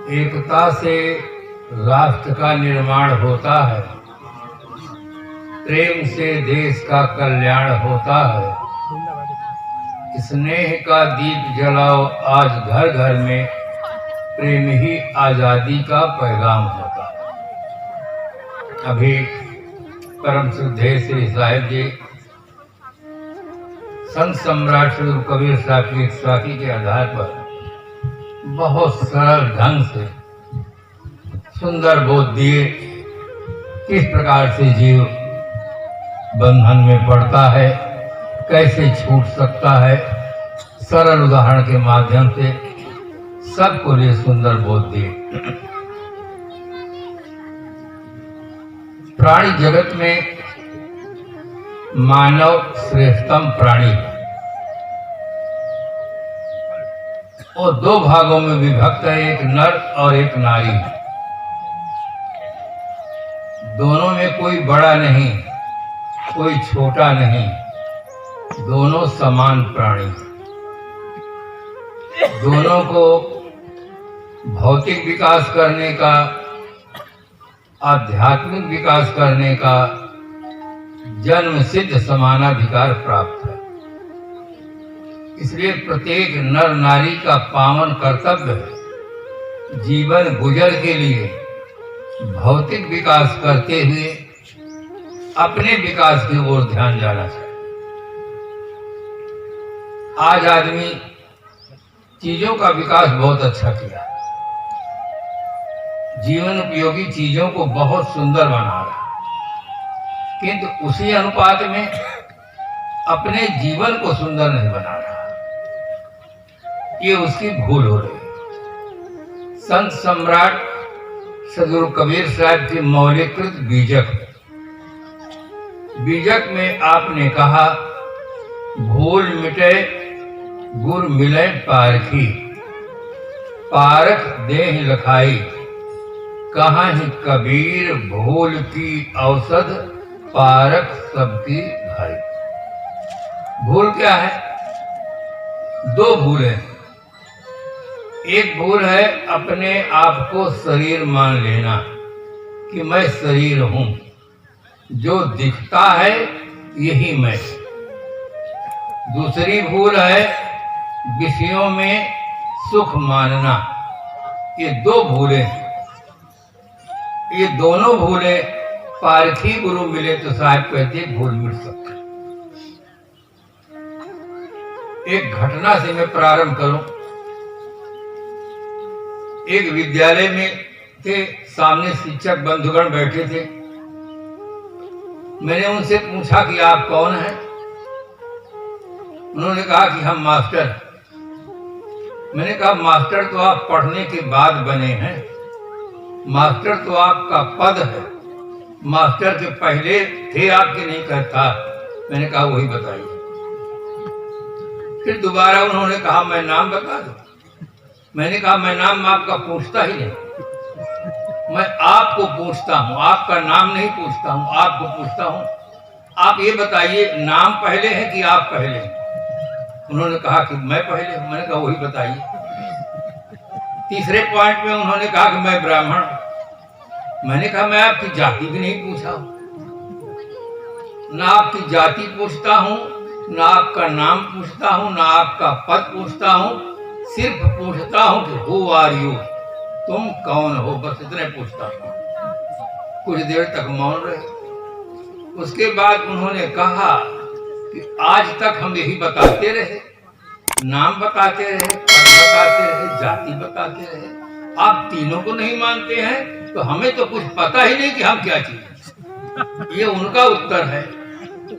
एकता से राष्ट्र का निर्माण होता है, प्रेम से देश का कल्याण होता है। स्नेह का दीप जलाओ आज घर घर में, प्रेम ही आजादी का पैगाम होता है। अभी परम श्रद्धेय श्री साहिब जी संत सम्राट श्री कबीर साहब की एक साखी के आधार पर बहुत सरल ढंग से सुंदर बोध दिए, किस प्रकार से जीव बंधन में पड़ता है, कैसे छूट सकता है। सरल उदाहरण के माध्यम से सबको लिए सुंदर बोध दिए। प्राणी जगत में मानव श्रेष्ठतम प्राणी है और दो भागों में विभक्त है, एक नर और एक नारी। दोनों में कोई बड़ा नहीं, कोई छोटा नहीं, दोनों समान प्राणी। दोनों को भौतिक विकास करने का, आध्यात्मिक विकास करने का जन्म सिद्ध समानाधिकार प्राप्त है। इसलिए प्रत्येक नर नारी का पावन कर्तव्य है जीवन गुजर के लिए भौतिक विकास करते हुए अपने विकास की ओर ध्यान जाना चाहिए। आज आदमी चीजों का विकास बहुत अच्छा किया, जीवन उपयोगी चीजों को बहुत सुंदर बना रहा, किंतु उसी अनुपात में अपने जीवन को सुंदर नहीं बना रहा। ये उसकी भूल हो रही है। संत सम्राट सदगुरु कबीर साहब के मौलिकृत बीजक में आपने कहा, भूल मिटे गुर मिले पारखी, पारख देह लखाई, कहाँ ही कबीर भूल की औषध, पारख सबकी भाई। भूल क्या है? दो भूलें। एक भूल है अपने आप को शरीर मान लेना कि मैं शरीर हूं, जो दिखता है यही मैं। दूसरी भूल है विषयों में सुख मानना। ये दो भूलें, ये दोनों भूलें पारखी गुरु मिले तो साहब कहते भूल मिट सकते। एक घटना से मैं प्रारंभ करूं। एक विद्यालय में थे, सामने शिक्षक बंधुगण बैठे थे। मैंने उनसे पूछा कि आप कौन हैं? उन्होंने कहा कि हम मास्टर। मैंने कहा मास्टर तो आप पढ़ने के बाद बने हैं, मास्टर तो आपका पद है, मास्टर के पहले थे आपके नहीं कहता। मैंने कहा वही बताइए। फिर दोबारा उन्होंने कहा मैं नाम बता दूं। मैंने कहा मैं नाम आपका पूछता ही नहीं, मैं आपको पूछता हूं, आपका नाम नहीं पूछता हूं, आपको पूछता हूं। आप ये बताइए नाम पहले है कि आप पहले हैं? उन्होंने कहा कि मैं पहले हूं। मैंने कहा वही बताइए। तीसरे पॉइंट में उन्होंने कहा कि मैं ब्राह्मण। मैंने कहा मैं आपकी जाति भी नहीं पूछा हूं, ना आपकी जाति पूछता हूं, ना आपका नाम पूछता हूं, ना आपका पद पूछता हूं, सिर्फ पूछता हूं कि हु आर यू, तुम कौन हो, बस इतने पूछता हूं। कुछ देर तक मौन रहे। उसके बाद उन्होंने कहा कि आज तक हम यही बताते रहे, नाम बताते रहे, पद बताते रहे, जाति बताते रहे, आप तीनों को नहीं मानते हैं तो हमें तो कुछ पता ही नहीं कि हम क्या चीज। ये उनका उत्तर है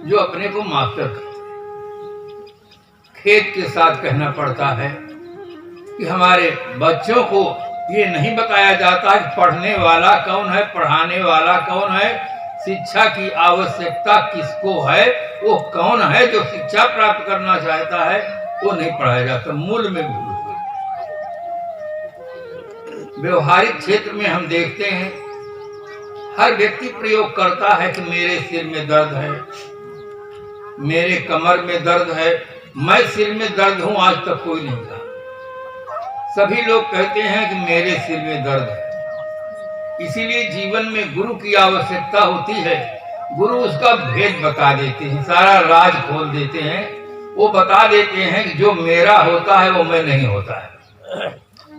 जो अपने को मास्टर करते। खेत के साथ कहना पड़ता है कि हमारे बच्चों को ये नहीं बताया जाता कि पढ़ने वाला कौन है, पढ़ाने वाला कौन है, शिक्षा की आवश्यकता किसको है, वो कौन है जो शिक्षा प्राप्त करना चाहता है, वो नहीं पढ़ाया जाता। मूल में भूल। व्यवहारिक क्षेत्र में हम देखते हैं हर व्यक्ति प्रयोग करता है कि मेरे सिर में दर्द है, मेरे कमर में दर्द है, मैं सिर में दर्द हूं आज तक कोई नहीं कहा। सभी लोग कहते हैं कि मेरे सिर में दर्द है। इसीलिए जीवन में गुरु की आवश्यकता होती है। गुरु उसका भेद बता देते हैं, सारा राज खोल देते हैं। वो बता देते हैं कि जो मेरा होता है वो मैं नहीं होता है।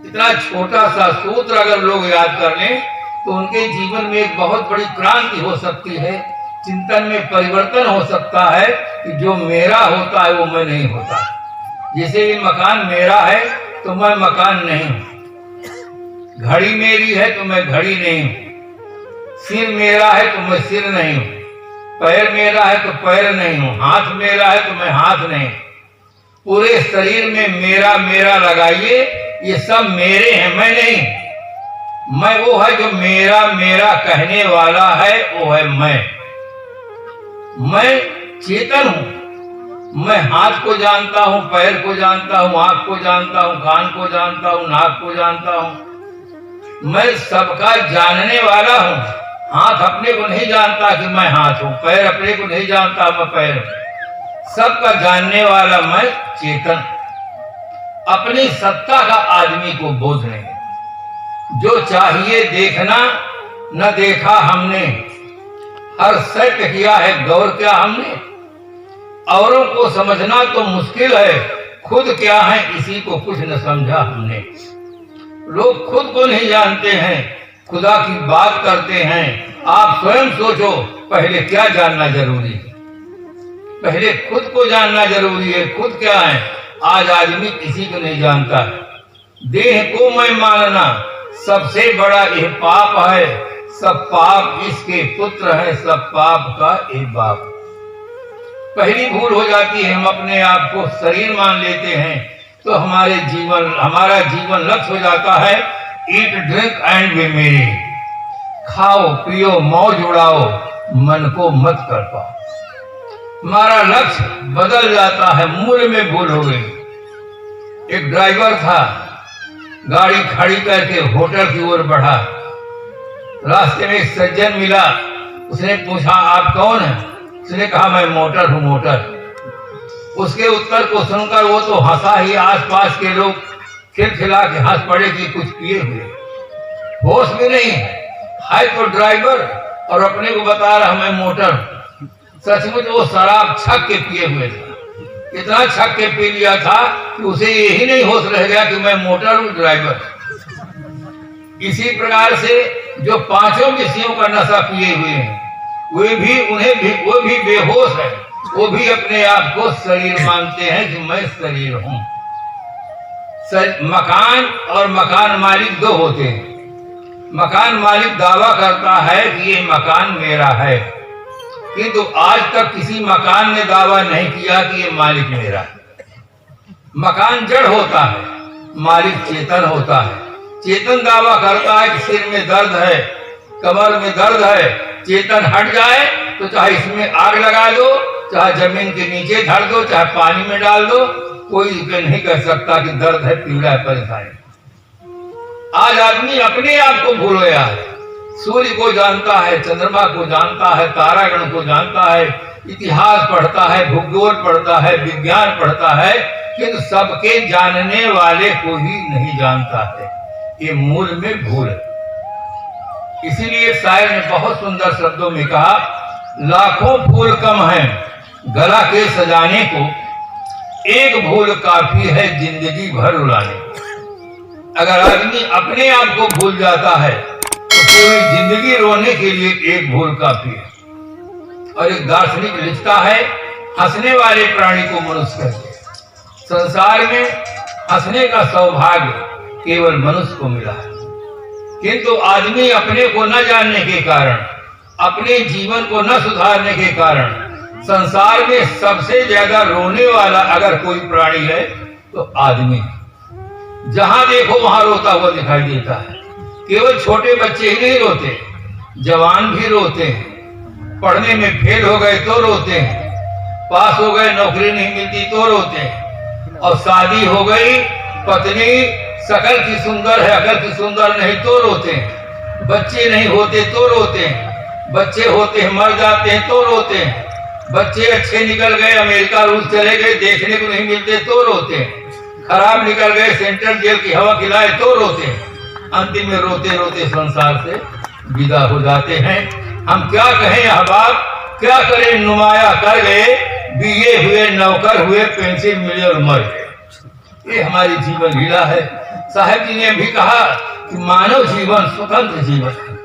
इतना छोटा सा सूत्र अगर लोग याद कर लें तो उनके जीवन में एक बहुत बड़ी क्रांति हो सकती है, चिंतन में परिवर्तन हो सकता है कि जो मेरा होता है वो मैं नहीं होता। जैसे ये मकान मेरा है तो मैं मकान नहीं हूं, घड़ी मेरी है तो मैं घड़ी नहीं हूं, सिर मेरा है तो मैं सिर नहीं हूं, पैर मेरा है तो पैर नहीं हूं, हाथ मेरा है तो मैं हाथ नहीं। पूरे शरीर में मेरा मेरा लगाइए, ये सब मेरे हैं, मैं नहीं। मैं वो है जो मेरा मेरा कहने वाला है, वो है मैं चेतन हूं। मैं हाथ को जानता हूं, पैर को जानता हूं, आंख को जानता हूं, कान को जानता हूं, नाक को जानता हूं। मैं सबका जानने वाला हूं। हाथ अपने को नहीं जानता कि मैं हाथ हूं, पैर अपने को नहीं जानता मैं पैर हूं। सबका जानने वाला मैं चेतन। अपनी सत्ता का आदमी को बोध नहीं। जो चाहिए देखना न देखा हमने, हर सेट किया है गौर क्या हमने। औरों को समझना तो मुश्किल है, खुद क्या है इसी को कुछ न समझा हमने। लोग खुद को नहीं जानते हैं, खुदा की बात करते हैं। आप स्वयं सोचो, पहले क्या जानना जरूरी है? पहले खुद को जानना जरूरी है। खुद क्या है? आज आदमी किसी को नहीं जानता है। देह को मैं मानना सबसे बड़ा यह पाप है। सब पाप इसके पुत्र है, सब पाप का एक बाप। पहली भूल हो जाती है, हम अपने आप को शरीर मान लेते हैं तो हमारा जीवन लक्ष्य हो जाता है ईट ड्रिंक एंड बी मेरी। खाओ पियो मौज उड़ाओ, मन को मत कर पाओ। हमारा लक्ष्य बदल जाता है, मूल में भूल हो गई। एक ड्राइवर था, गाड़ी खड़ी करके होटल की ओर बढ़ा। रास्ते में एक सज्जन मिला, उसने पूछा आप कौन है? उसने कहा मैं मोटर हूं, मोटर। उसके उत्तर को सुनकर वो तो हंसा ही, आसपास के लोग खिलखिला के हंस पड़े कि कुछ किए हुए। होश भी नहीं है तो ड्राइवर और अपने को बता रहा मैं मोटर। सचमुच वो शराब छक के पिए हुए थे। इतना छक के पी लिया था कि उसे यही नहीं होश रह गया कि मैं मोटर हूं, ड्राइवर। इसी प्रकार से जो पांचों विषयों का नशा पिए हुए हैं वो भी बेहोश है। वो भी अपने आप को शरीर मानते हैं कि मैं शरीर हूं। मकान और मकान मालिक दो होते हैं। मकान मालिक दावा करता है कि ये मकान मेरा है, किंतु आज तक किसी मकान ने दावा नहीं किया कि ये मालिक मेरा है। मकान जड़ होता है, मालिक चेतन होता है। चेतन दावा करता है कि सिर में दर्द है, कमर में दर्द है, चेतन हट जाए तो चाहे इसमें आग लगा दो, चाहे जमीन के नीचे धर दो, चाहे पानी में डाल दो, कोई नहीं कह सकता कि दर्द है, पीड़ा है, परेशानी। आज आदमी अपने आप को भूल गया है। सूर्य को जानता है, चंद्रमा को जानता है, तारागण को जानता है, इतिहास पढ़ता है, भूगोल पढ़ता है, विज्ञान पढ़ता है, किंतु सबके जानने वाले को ही नहीं जानता है। ये मूल में भूल है। इसीलिए शायर ने बहुत सुंदर शब्दों में कहा, लाखों फूल कम हैं गला के सजाने को, एक भूल काफी है जिंदगी भर रुलाने को। अगर आदमी अपने आप को भूल जाता है तो पूरी जिंदगी रोने के लिए एक भूल काफी है। और एक दार्शनिक लिखता है, हंसने वाले प्राणी को मनुष्य कहते हैं। संसार में हंसने का सौभाग्य केवल मनुष्य को मिला है, किंतु आदमी अपने को न जानने के कारण, अपने जीवन को न सुधारने के कारण, संसार में सबसे ज्यादा रोने वाला अगर कोई प्राणी है तो आदमी। जहां देखो वहां रोता हुआ दिखाई देता है। केवल छोटे बच्चे ही नहीं रोते, जवान भी रोते हैं। पढ़ने में फेल हो गए तो रोते हैं, पास हो गए नौकरी नहीं मिलती तो रोते हैं, और शादी हो गई, पत्नी सकल की सुंदर है अकल की सुंदर नहीं तो रोते हैं। बच्चे नहीं होते तो रोते हैं, बच्चे होते हैं मर जाते हैं तो रोते हैं। बच्चे अच्छे निकल गए, अमेरिका रूस चले गए, देखने को नहीं मिलते तो रोते हैं। खराब निकल गए, सेंट्रल जेल की हवा खिलाए तो रोते हैं, अंतिम में रोते रोते संसार से विदा हो जाते हैं। हम क्या कहें अहबाब, क्या करें, नुमाया कर गए, बीए हुए, नौकर हुए, पेंशन मिले और मर गए। ये हमारी जीवन लीला है। साहब जी ने भी कहा कि मानव जीवन स्वतंत्र जीवन है।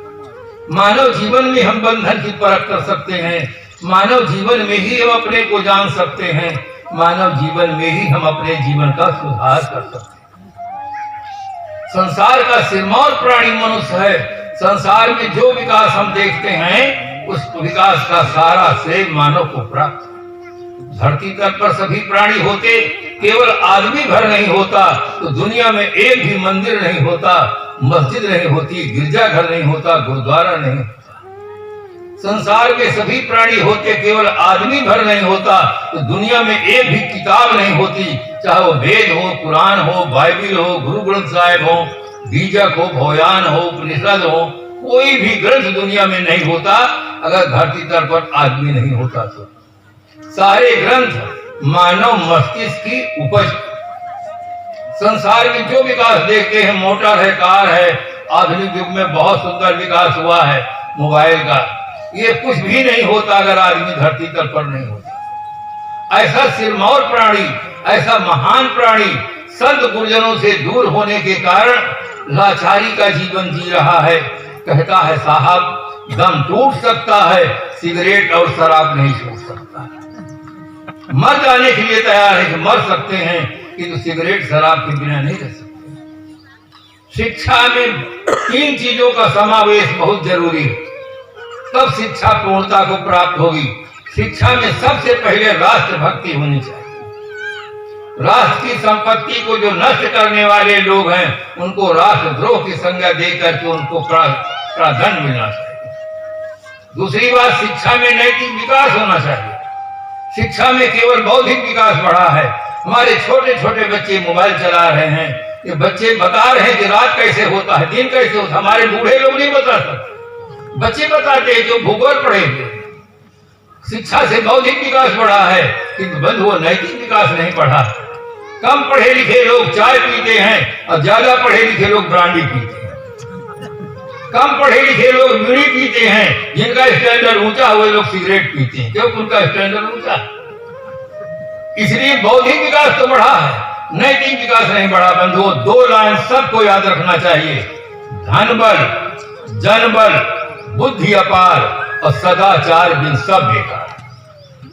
मानव जीवन में हम बंधन की परख कर सकते हैं, मानव जीवन में ही हम अपने को जान सकते हैं, मानव जीवन में ही हम अपने जीवन का सुधार कर सकते हैं। संसार का सिरमौर प्राणी मनुष्य है। संसार में जो विकास हम देखते हैं उस विकास का सारा श्रेय मानव को प्राप्त। धरती तल पर सभी प्राणी होते, केवल आदमी भर नहीं होता तो दुनिया में एक भी मंदिर नहीं होता, मस्जिद नहीं होती, गिरजाघर नहीं होता, गुरुद्वारा नहीं होता। संसार में सभी प्राणी होते, केवल आदमी भर नहीं होता तो दुनिया में एक भी किताब नहीं होती, चाहे वो वेद हो, कुरान हो, बाइबिल हो, गुरु ग्रंथ साहिब हो, बीजक हो, भोयान हो, उपनिषद हो, कोई भी ग्रंथ दुनिया में नहीं होता अगर धरती तल पर आदमी नहीं होता तो। सारे ग्रंथ मानव मस्तिष्क की उपज। संसार में जो विकास देखते हैं, मोटर है, कार है, आधुनिक युग में बहुत सुंदर विकास हुआ है मोबाइल का, ये कुछ भी नहीं होता अगर आदमी धरती तल पर नहीं होता। ऐसा सिरमौर प्राणी, ऐसा महान प्राणी संत गुरुजनों से दूर होने के कारण लाचारी का जीवन जी रहा है। कहता है साहब दम टूट सकता है, सिगरेट और शराब नहीं छोड़ सकता। मर जाने के लिए तैयार है कि मर सकते हैं किंतु सिगरेट शराब के बिना नहीं रह सकते। शिक्षा में 3 चीजों का समावेश बहुत जरूरी है, तब शिक्षा पूर्णता को प्राप्त होगी। शिक्षा में सबसे पहले राष्ट्र भक्ति होनी चाहिए। राष्ट्र की संपत्ति को जो नष्ट करने वाले लोग हैं उनको राष्ट्रद्रोह की संज्ञा देकर के उनको प्राधान्य मिलना चाहिए। दूसरी बात, शिक्षा में नैतिक विकास होना चाहिए। शिक्षा में केवल बौद्धिक विकास बढ़ा है। हमारे छोटे छोटे बच्चे मोबाइल चला रहे हैं, ये बच्चे बता रहे हैं कि रात कैसे होता है, दिन कैसे होता है। हमारे बूढ़े लोग नहीं बता सकते, बच्चे बताते हैं जो भूगोल पढ़ेंगे। शिक्षा से बौद्धिक विकास बढ़ा है किंतु बंधुओं नैतिक विकास नहीं बढ़ा। कम पढ़े लिखे लोग चाय पीते हैं और ज्यादा पढ़े लिखे लोग ब्रांडी पीते हैं। कम पढ़े लिखे लोग बीड़ी पीते हैं, जिनका स्टैंडर्ड ऊंचा हुए लोग सिगरेट पीते हैं क्योंकि उनका स्टैंडर्ड ऊंचा। इसलिए बौद्धिक विकास तो बढ़ा है, नैतिक विकास नहीं बढ़ा। बंधुओं 2 लाइन सबको याद रखना चाहिए, धन बल, जन बल, बुद्धि अपार और सदाचार बिन सब बेकार।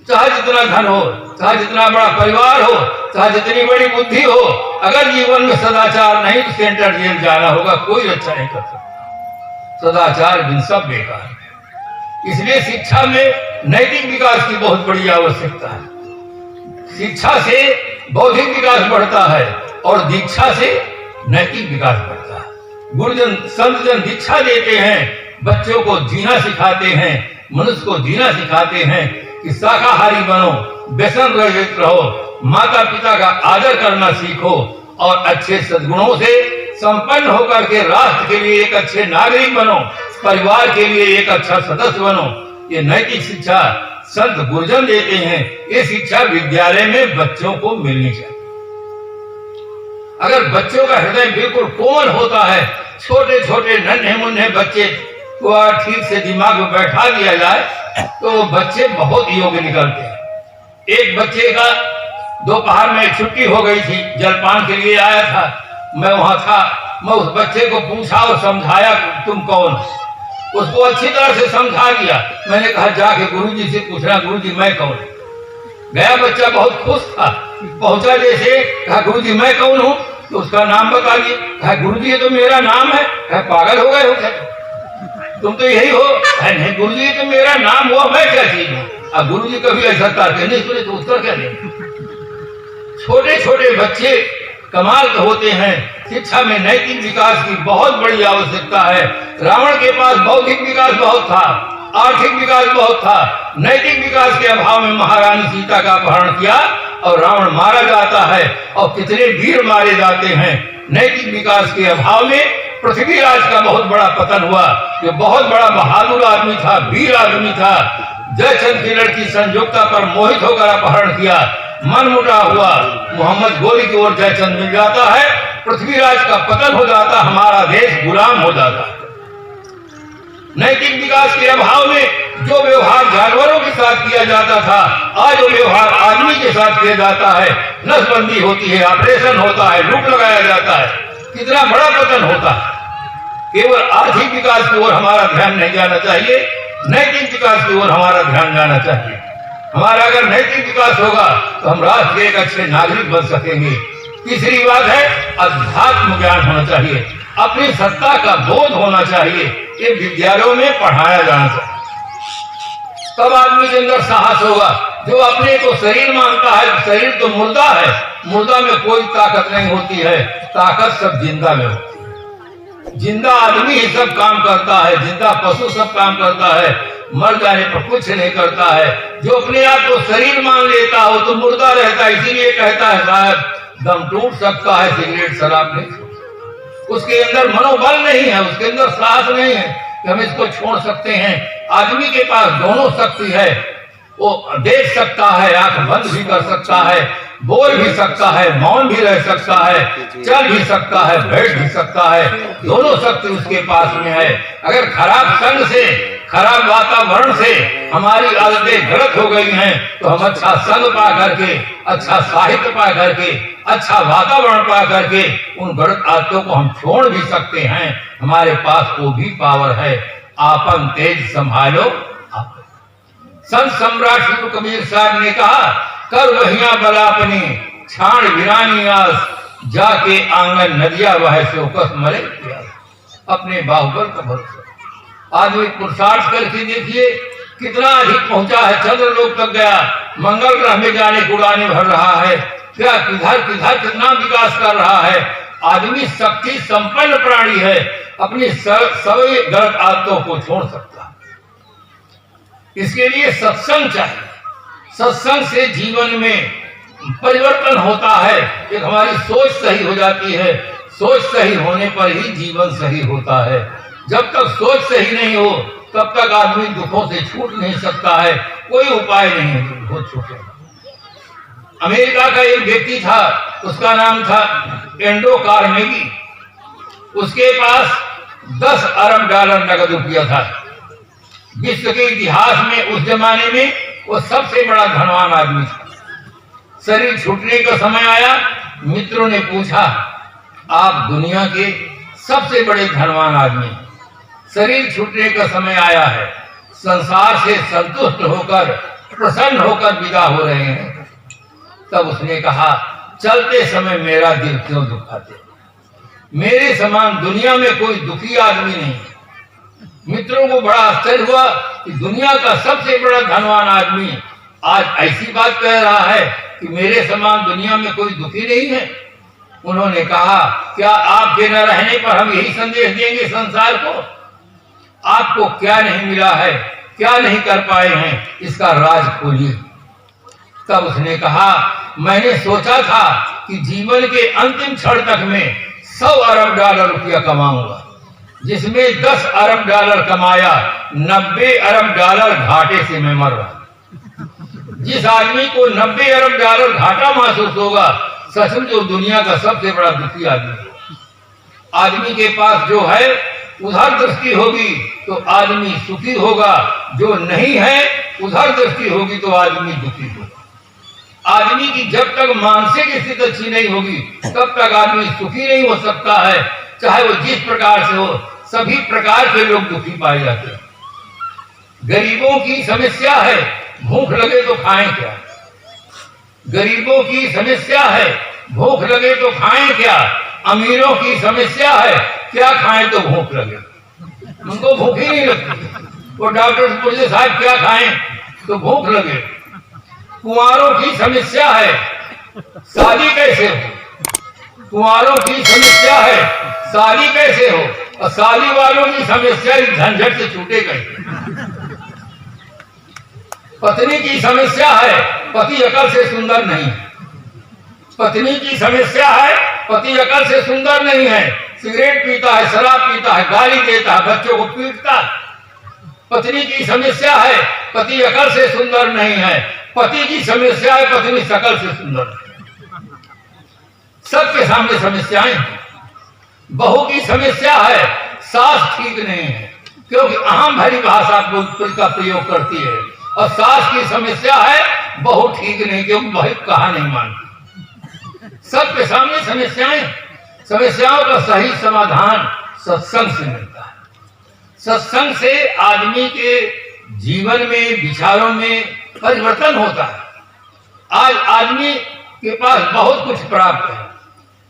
चाहे जितना धन हो, चाहे जितना बड़ा परिवार हो, चाहे जितनी बड़ी बुद्धि हो, अगर जीवन में सदाचार नहीं तो सेंट्रल जेल जाना होगा, कोई अच्छा नहीं कर सकता। सदाचार बिन सब बेकार है। इसलिए शिक्षा में नैतिक विकास की बहुत बड़ी आवश्यकता है। शिक्षा से बौद्धिक विकास बढ़ता है और दीक्षा से नैतिक विकास बढ़ता है। गुरुजन संत जन दीक्षा देते हैं, बच्चों को जीना सिखाते हैं, मनुष्य को जीना सिखाते हैं कि शाकाहारी बनो, व्यसन रहित रहो, माता पिता का आदर करना सीखो और अच्छे सद्गुणों से संपन्न होकर के राष्ट्र के लिए एक अच्छे नागरिक बनो, परिवार के लिए एक अच्छा सदस्य बनो। ये नैतिक शिक्षा संत गुरुजन देते हैं। ये शिक्षा विद्यालय में बच्चों को मिलनी चाहिए। अगर बच्चों का हृदय बिल्कुल कोमल होता है, छोटे छोटे नन्हे मुन्ने बच्चे को ठीक से दिमाग में बैठा दिया जाए तो वो बच्चे बहुत योग्य निकलते हैं। एक बच्चे का दोपहर में छुट्टी हो गई थी, जलपान के लिए आया था, मैं वहां था। मैं उस बच्चे को पूछा और समझाया तुम कौन हो, उसको अच्छी तरह से समझा दिया। मैंने कहा जाके गुरुजी से पूछना, गुरुजी मैं कौन। गया बच्चा बहुत खुश था, पहुंचा जैसे कहा गुरुजी मैं कौन हूँ, तो उसका नाम बता दिया। कहा गुरुजी ये तो मेरा नाम है। कहा पागल हो गए हो क्या, तुम तो यही हो। नहीं गुरुजी तो मेरा नाम हुआ, मैं क्या चीज हूँ। अब गुरुजी कभी ऐसा करके नहीं सुने तो उत्तर क्या देंगे। छोटे छोटे बच्चे कमाल होते हैं। शिक्षा में नैतिक विकास की बहुत बड़ी आवश्यकता है। रावण के पास बौद्धिक विकास बहुत था, आर्थिक विकास बहुत था, नैतिक विकास के अभाव में महारानी सीता का अपहरण किया और रावण मारा जाता है और कितने वीर मारे जाते हैं। नैतिक विकास के अभाव में पृथ्वीराज का बहुत बड़ा पतन हुआ, जो बहुत बड़ा बहादुर आदमी था, वीर आदमी था। जयचंद की लड़की संयुक्ता पर मोहित होकर अपहरण किया, मन मुटा हुआ मोहम्मद गोरी की ओर जयचंद मिल जाता है, पृथ्वीराज का पतन हो जाता, हमारा देश गुलाम हो जाता है। नैतिक विकास के अभाव में जो व्यवहार जानवरों के साथ किया जाता था, आज वो व्यवहार आदमी के साथ किया जाता है। नसबंदी होती है, ऑपरेशन होता है, लूट लगाया जाता है, कितना बड़ा पतन होता है। केवल आर्थिक विकास की ओर हमारा ध्यान नहीं जाना चाहिए, नैतिक विकास की ओर हमारा ध्यान जाना चाहिए। हमारा अगर नैतिक विकास होगा तो हम राष्ट्र के एक अच्छे नागरिक बन सकेंगे। तीसरी बात है, अध्यात्म ज्ञान होना चाहिए, अपनी सत्ता का बोध होना चाहिए, ये विद्यालयों में पढ़ाया जाना चाहिए। तब आदमी के अंदर साहस होगा। जो अपने को शरीर मानता है, शरीर तो मुर्दा है, मुर्दा में कोई ताकत नहीं होती है, ताकत सब जिंदा में होती है। जिंदा आदमी ही सब काम करता है, जिंदा पशु सब काम करता है, मर जाने पर कुछ नहीं करता है। जो अपने आप को शरीर मान लेता हो तो मुर्दा रहता है। इसीलिए कहता है साहब, दम टूट सकता है, सिगरेट शराब नहीं, उसके अंदर मनोबल नहीं है, उसके अंदर साहस नहीं है कि हम इसको छोड़ सकते हैं। आदमी के पास दोनों शक्ति है, वो देख सकता है, आंख बंद भी कर सकता है, बोल भी सकता है, मौन भी रह सकता है, चल भी सकता है, बैठ भी सकता है, दोनों शक्ति उसके पास में है। अगर खराब संग से, खराब वातावरण से हमारी आदतें गलत हो गई हैं तो हम अच्छा संग पा करके, अच्छा साहित्य पा करके, अच्छा वातावरण पा करके उन गलत आदतों को हम छोड़ भी सकते हैं। हमारे पास वो भी पावर है। आपन तेज संभालो। संत सम्राट श्री कबीर साहब ने कहा, कर वहिया बलापनी छाण वीरानी आस, जाके आंगन नदिया वह शोकस मरे प्यास। अपने बाहुबल का भरोसा। आदमी पुरुषार्थ करके देखिए कितना अधिक पहुंचा है, चंद्रलोक तक गया, मंगल ग्रह में जाने को उड़ाने भर रहा है, क्या किधर किधर कितना विकास कर रहा है। आदमी शक्ति संपन्न प्राणी है, अपनी सभी गलत आदतों को छोड़ सकता है। इसके लिए सत्संग चाहिए। सत्संग से जीवन में परिवर्तन होता है, एक हमारी सोच सही हो जाती है। सोच सही होने पर ही जीवन सही होता है। जब तक सोच सही नहीं हो तब तक आदमी दुखों से छूट नहीं सकता है, कोई उपाय नहीं है दुखों छूटेगा। अमेरिका का एक व्यक्ति था, उसका नाम था एंड्रो कार्नेगी। उसके पास 10 अरब डॉलर नगद रुपया था। विश्व के इतिहास में उस जमाने में वो सबसे बड़ा धनवान आदमी था। शरीर छूटने का समय आया, मित्रों ने पूछा, आप दुनिया के सबसे बड़े धनवान आदमी, शरीर छूटने का समय आया है, संसार से संतुष्ट होकर प्रसन्न होकर विदा हो रहे हैं। तब उसने कहा, चलते समय मेरा दिल क्यों दुखाते, मेरे समान दुनिया में कोई दुखी आदमी नहीं। मित्रों को बड़ा आश्चर्य हुआ कि दुनिया का सबसे बड़ा धनवान आदमी आज ऐसी बात कह रहा है कि मेरे समान दुनिया में कोई दुखी नहीं है। उन्होंने कहा, क्या आपके न रहने पर हम यही संदेश देंगे संसार को? आपको क्या नहीं मिला है, क्या नहीं कर पाए हैं, इसका राज खोलिए। तब उसने कहा, मैंने सोचा था कि जीवन के अंतिम क्षण तक में 100 अरब डॉलर रुपया कमाऊंगा, जिसमें 10 अरब डॉलर कमाया, 90 अरब डॉलर घाटे से मैं मर रहा। जिस आदमी को 90 अरब डॉलर घाटा महसूस होगा, सचमुच जो दुनिया का सबसे बड़ा दुखी आदमी है। आदमी के पास जो है उधर दृष्टि होगी तो आदमी सुखी होगा, जो नहीं है उधर दृष्टि होगी तो आदमी दुखी होगा। आदमी की जब तक मानसिक स्थिति अच्छी नहीं होगी तब तक आदमी सुखी नहीं हो सकता है, चाहे वो जिस प्रकार से हो। सभी प्रकार के लोग दुखी पाए जाते हैं। गरीबों की समस्या है, भूख लगे तो खाएं क्या। गरीबों की समस्या है, भूख लगे तो खाएं क्या। अमीरों की समस्या है, क्या खाएं तो भूख लगे, उनको भूख ही नहीं लगती। वो डॉक्टर से पूछे, साहब क्या खाएं, तो भूख लगे। कुंवारों की समस्या है, शादी कैसे हो। कुंवारों की समस्या है, शादी कैसे हो। और शादी वालों की समस्या इस झंझट से छूटे गए। पत्नी की समस्या है, पति अकल से सुंदर नहीं है। पत्नी की समस्या है, पति अकल से सुंदर नहीं है, सिगरेट पीता है, शराब पीता है, गाली देता है, बच्चों को पीटता है। पत्नी की समस्या है, पति अकल से सुंदर नहीं है, पति की समस्या है, पत्नी शकल से सुंदर है, सबके सामने समस्याएं हैं। बहू की समस्या है, सास ठीक नहीं है, क्योंकि अहम भरी भाषा का प्रयोग करती है। और सास की समस्या है, बहू ठीक नहीं, क्योंकि बहू कहा नहीं मानती। सबके सामने समस्याएं, समस्याओं का सही समाधान सत्संग से मिलता है। सत्संग से आदमी के जीवन में, विचारों में परिवर्तन होता है। आज आदमी के पास बहुत कुछ प्राप्त है,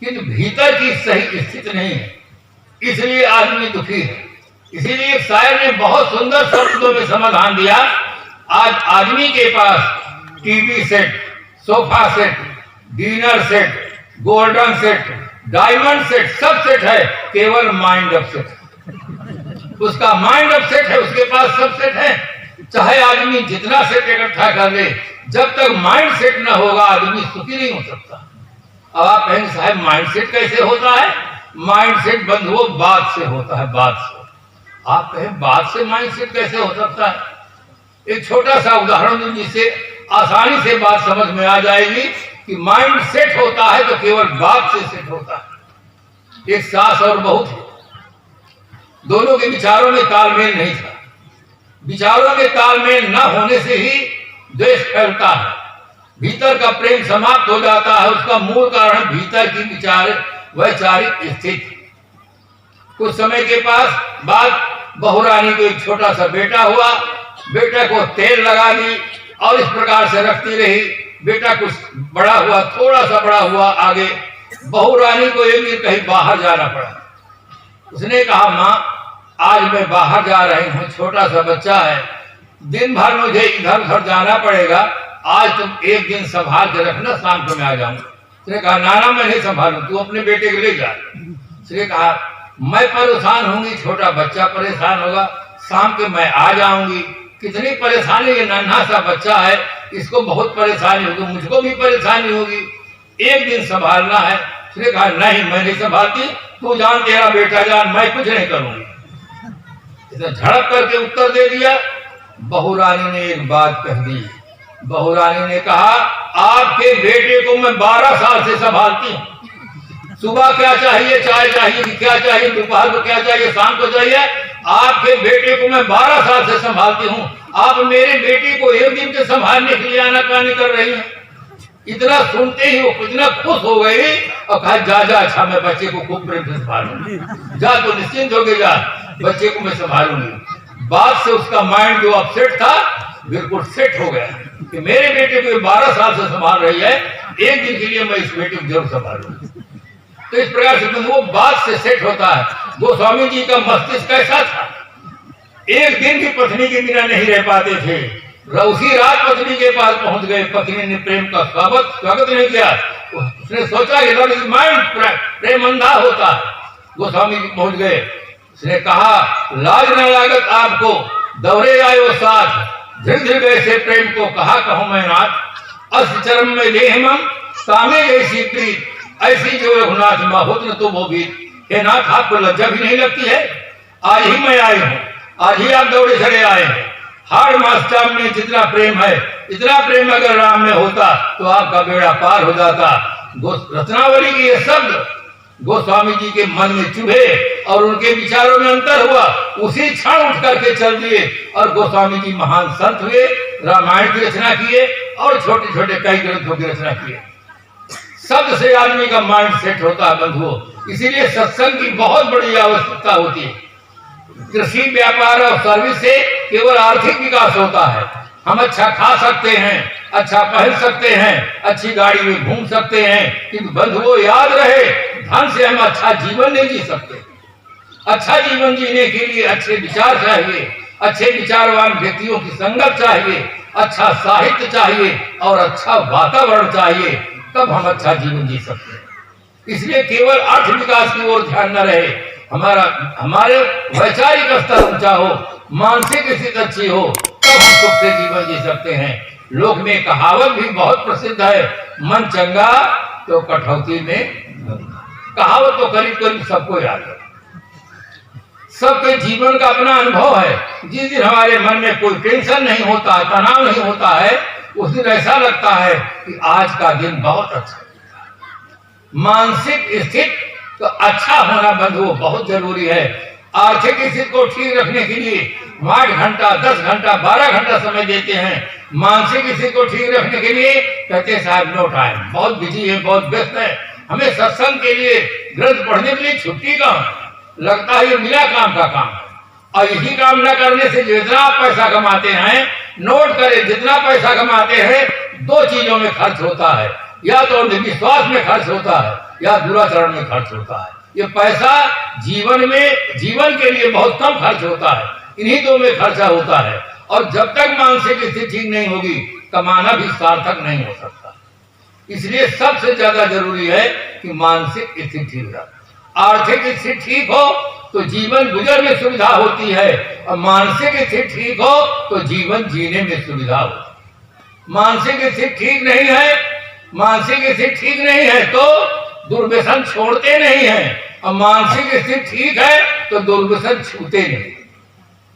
किंतु भीतर की सही स्थिति नहीं है, इसलिए आदमी दुखी है। इसीलिए एक शायर ने बहुत सुंदर शब्दों में समाधान दिया। आज आदमी के पास TV set, sofa set, dinner set, golden set, diamond set, सब सेट है, केवल माइंड अपसेट। उसका माइंड अपसेट है, उसके पास सब सेट है। चाहे आदमी जितना सेट इकट्ठा कर ले, जब तक माइंड सेट ना होगा आदमी सुखी नहीं हो सकता। अब आप कहेंगे साहब माइंड सेट कैसे होता है? माइंड सेट बंधुओं बात से होता है, बात से। आप कहें बात से माइंड सेट कैसे हो सकता है? एक छोटा सा उदाहरण दूं जिससे आसानी से बात समझ में आ जाएगी कि माइंड सेट होता है तो केवल बात से सेट होता है। एक सास और बहू थे, दोनों के विचारों में तालमेल नहीं था। विचारों में तालमेल न होने से ही द्वेष फैलता है, भीतर का प्रेम समाप्त हो जाता है। उसका मूल कारण भीतर की विचार वैचारिक स्थिति। कुछ समय के बाद बहू रानी को एक छोटा सा बेटा हुआ, बेटे को तेल लगा दी और इस प्रकार से रखती रही। बेटा कुछ बड़ा हुआ, थोड़ा सा बड़ा हुआ आगे, बहू रानी को एक दिन कहीं बाहर जाना पड़ा। उसने कहा माँ आज मैं बाहर जा रही हूँ, छोटा सा बच्चा है, दिन भर मुझे इधर उधर जाना पड़ेगा, आज तुम एक दिन संभाल के रखना, शाम को मैं आ जाऊंगा। उसने कहा नाना मैं नहीं संभालू, तू अपने बेटे को ले जा। उसने कहा मैं परेशान होंगी, छोटा बच्चा परेशान होगा, शाम के मैं आ जाऊंगी। कितनी परेशानी, ये नन्हा सा बच्चा है, इसको बहुत परेशानी होगी, मुझको भी परेशानी होगी, एक दिन संभालना है। उसने कहा नहीं मैं नहीं संभालती, तू जान, तेरा बेटा जान, मैं कुछ नहीं करूंगी। इसे झड़प करके उत्तर दे दिया। बहू रानी ने एक बात कह दी। बहू रानी ने कहा आपके बेटे को मैं 12 साल से संभालती हूँ, सुबह क्या चाहिए, चाय चाहिए कि क्या चाहिए, दोपहर को क्या चाहिए, शाम को चाहिए, आपके बेटे को मैं 12 साल से संभालती हूँ, आप मेरे बेटे को एक दिन के संभालने के लिए आनाकानी कर रही हैं। इतना सुनते ही वो कितना खुश हो गई और कहा जा जा, अच्छा मैं बच्चे को खूब प्रेम से संभालूंगी, जा तो निश्चिंत हो गई, जा बच्चे को मैं संभालूंगी। बात से उसका माइंड जो अपसेट था बिल्कुल सेट हो गया कि मेरे बेटे को 12 साल से संभाल रही है, एक दिन के लिए मैं इस बेटे को जरूर संभालूंगी। तो इस प्रकार से वो बात से सेट होता है। गोस्वामी जी का मस्तिष्क कैसा था, एक दिन भी पत्नी के बिना नहीं रह पाते थे। उसी रात पत्नी के पास पहुंच गए, पत्नी ने प्रेम का स्वागत नहीं किया। उसने सोचा कि माइंड प्रेम अंधा होता है। गोस्वामी जी पहुंच गए, उसने कहा लाज न लागत आपको, दौरे आयो साथ, धीरे धीरे गए से प्रेम को कहा कहूं मैं नाथ, अस चरम में देहमम सामे जैसी प्रीत, ऐसी जो रघुनाथ माहुत न तो वो भी। हे नाथ आपको लज्जा भी नहीं लगती है? आज ही मैं आए हूँ, आज ही आप दौड़े चले आए हैं। हाड़ मास्टर में जितना प्रेम है, इतना प्रेम अगर राम में होता तो आपका बेड़ा पार हो जाता। रत्नावली के ये शब्द गोस्वामी जी के मन में चुभे और उनके विचारों में अंतर हुआ। उसी क्षण उठ करके चल दिए और गोस्वामी जी महान संत हुए, रामायण की रचना किए और छोटे छोटे कई ग्रंथों की रचना किए। शब्द से आदमी का माइंड सेट होता है बंधुओं। इसीलिए सत्संग की बहुत बड़ी आवश्यकता होती है। कृषि, व्यापार और सर्विस से केवल आर्थिक विकास होता है। हम अच्छा खा सकते हैं, अच्छा पहन सकते हैं, अच्छी गाड़ी में घूम सकते हैं, किंतु बंधुओं याद रहे धन से हम अच्छा जीवन नहीं जी सकते। अच्छा जीवन जीने के लिए अच्छे विचार चाहिए, अच्छे विचारवान व्यक्तियों की संगत चाहिए, अच्छा साहित्य चाहिए और अच्छा वातावरण चाहिए, तब हम अच्छा जीवन जी सकते हैं। इसलिए केवल अर्थ विकास की ओर ध्यान न रहे, हमारे वैचारिक स्तर ऊंचा हो, मानसिक स्थिति अच्छी हो, तब हम सुख से जीवन जी सकते हैं। लोक में कहावत भी बहुत प्रसिद्ध है, मन चंगा तो कठौती में। कहावत तो करीब करीब सबको याद है, सबके जीवन का अपना अनुभव है। जिस दिन हमारे मन में कोई टेंशन नहीं होता, तनाव नहीं होता है, उस दिन ऐसा लगता है कि आज का दिन बहुत अच्छा है। मानसिक स्थिति तो अच्छा होना बंधुओं बहुत जरूरी है। आर्थिक स्थिति को ठीक रखने के लिए 8 घंटा 10 घंटा 12 घंटा समय देते हैं। मानसिक स्थिति को ठीक रखने के लिए कहते हैं साहब नो टाइम, बहुत बिजी है, बहुत व्यस्त है, हमें सत्संग के लिए ग्रंथ पढ़ने के लिए छुट्टी का लगता है ये मिला काम का काम है। और यही काम न करने से जितना आप पैसा कमाते हैं, नोट करें जितना पैसा कमाते हैं 2 चीजों में खर्च होता है, या तो अंधविश्वास में खर्च होता है या दुराचरण में खर्च होता है। ये पैसा जीवन के लिए बहुत कम खर्च होता है, इन्हीं 2 में खर्चा होता है। और जब तक मानसिक स्थिति ठीक नहीं होगी कमाना भी सार्थक नहीं हो सकता। इसलिए सबसे ज्यादा जरूरी है कि मानसिक स्थिति ठीक रहे। आर्थिक स्थिति ठीक हो तो जीवन गुजर में सुविधा होती है, और मानसिक स्थिति ठीक हो तो जीवन जीने में सुविधा होती है। मानसिक स्थिति ठीक नहीं है, मानसिक स्थिति ठीक नहीं है तो दुर्व्यसन छोड़ते नहीं है, और मानसिक स्थिति ठीक है तो दुर्व्यसन छूते नहीं।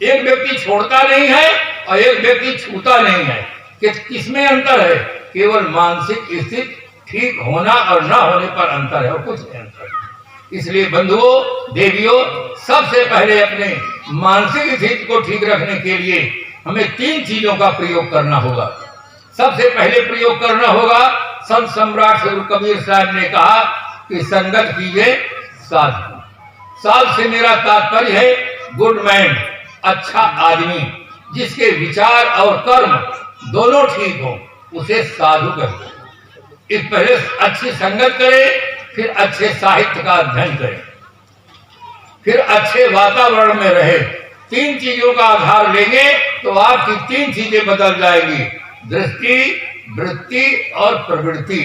एक व्यक्ति छोड़ता नहीं है और एक व्यक्ति छूता नहीं है। किसमें अंतर है? केवल मानसिक स्थिति ठीक होना और न होने पर अंतर है, और कुछ नहीं अंतर। इसलिए बंधुओं देवियों, सबसे पहले अपने मानसिक स्थिति को ठीक रखने के लिए हमें 3 चीजों का प्रयोग करना होगा। सबसे पहले प्रयोग करना होगा, संत सम्राट श्री कबीर साहब ने कहा कि संगत कीजिए साधु। साध से मेरा तात्पर्य है गुड मैन, अच्छा आदमी, जिसके विचार और कर्म दोनों ठीक हो, उसे साधु कहते हैं। इस पहले अच्छी संगत करें, फिर अच्छे साहित्य का अध्ययन करें, फिर अच्छे वातावरण में रहे। 3 चीजों का आधार लेंगे तो आपकी 3 चीजें बदल जाएंगी, दृष्टि, वृत्ति और प्रवृत्ति।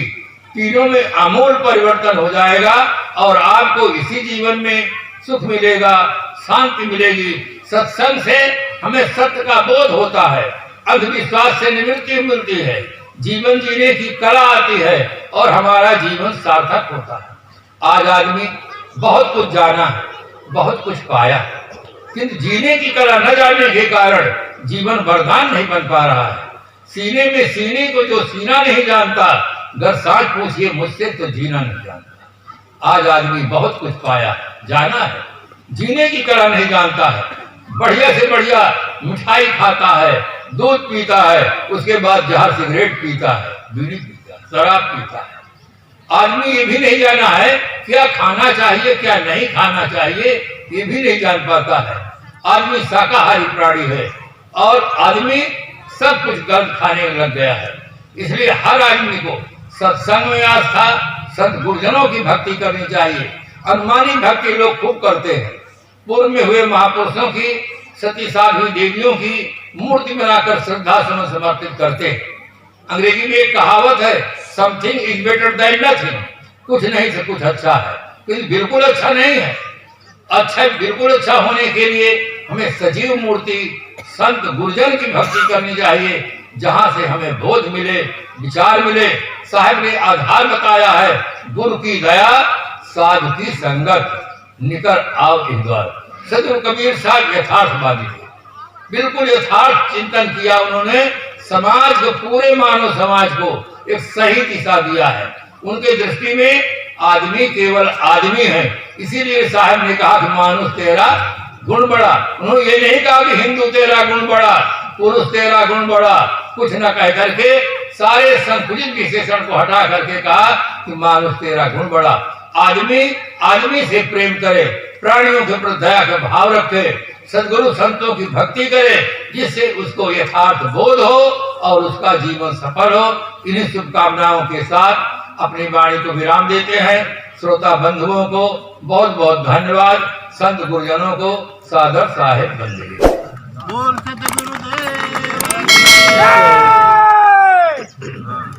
तीनों में आमूल परिवर्तन हो जाएगा और आपको इसी जीवन में सुख मिलेगा, शांति मिलेगी। सत्संग से हमें सत्य का बोध होता है, अंधविश्वास से निवृत्ति मिलती है, जीवन जीने की कला आती है और हमारा जीवन सार्थक होता है। आज आदमी बहुत कुछ जाना है, बहुत कुछ पाया, किंतु जीने की कला न जानने के कारण जीवन वरदान नहीं बन पा रहा है। सीने में सीने को जो सीना नहीं जानता, अगर सांस पूछिए मुझसे तो जीना नहीं जानता। आज आदमी बहुत कुछ पाया, जाना है, जीने की कला नहीं जानता है। बढ़िया से बढ़िया मिठाई खाता है, दूध पीता है, उसके बाद जहर सिगरेट पीता है, बीड़ी पीता है, शराब पीता है। आदमी ये भी नहीं जाना है क्या खाना चाहिए क्या नहीं खाना चाहिए, ये भी नहीं जान पाता है। आदमी शाकाहारी प्राणी है और आदमी सब कुछ गलत खाने लग गया है। इसलिए हर आदमी को सत्संग में आस्था, संत गुरुजनों की भक्ति करनी चाहिए। अनुमानी भक्ति लोग खूब करते हैं। पूर्व में हुए महापुरुषों की, सती साध्वी देवियों की मूर्ति बनाकर श्रद्धा सुमन समर्पित करते हैं। अंग्रेजी में एक कहावत है, something is better than nothing. कुछ नहीं से कुछ अच्छा है, लेकिन बिल्कुल अच्छा नहीं है। अच्छा बिल्कुल अच्छा होने के लिए हमें सजीव मूर्ति संत गुरुजन की भक्ति करनी चाहिए, जहां से हमें बोध मिले, विचार मिले। साहब ने आधार बताया है, गुरु की दया साधु की संगत, निकर आओ इस द्वार। सदगुरु कबीर साहब यथार्थवादी थे, बिल्कुल यथार्थ चिंतन किया उन्होंने। समाज को, पूरे मानव समाज को एक सही दिशा दिया है। उनके दृष्टि में आदमी केवल आदमी है। इसीलिए साहब ने कहा कि मानुष तेरा गुण बड़ा। उन्होंने ये नहीं कहा कि हिंदू तेरा गुण बड़ा, पुरुष तेरा गुण बड़ा, कुछ न कह करके सारे संकुचित विशेषण को हटा करके कहा कि मानुष तेरा गुण बड़ा। आदमी से प्रेम करे, प्राणियों के प्रति दया का भाव रखे, सदगुरु संतों की भक्ति करे, जिससे उसको यथार्थ बोध हो और उसका जीवन सफल हो। इन्हीं शुभकामनाओं के साथ अपनी वाणी को विराम देते हैं। श्रोता बंधुओं को बहुत बहुत धन्यवाद। संत गुरुजनों को सादर साहेब बंदगी।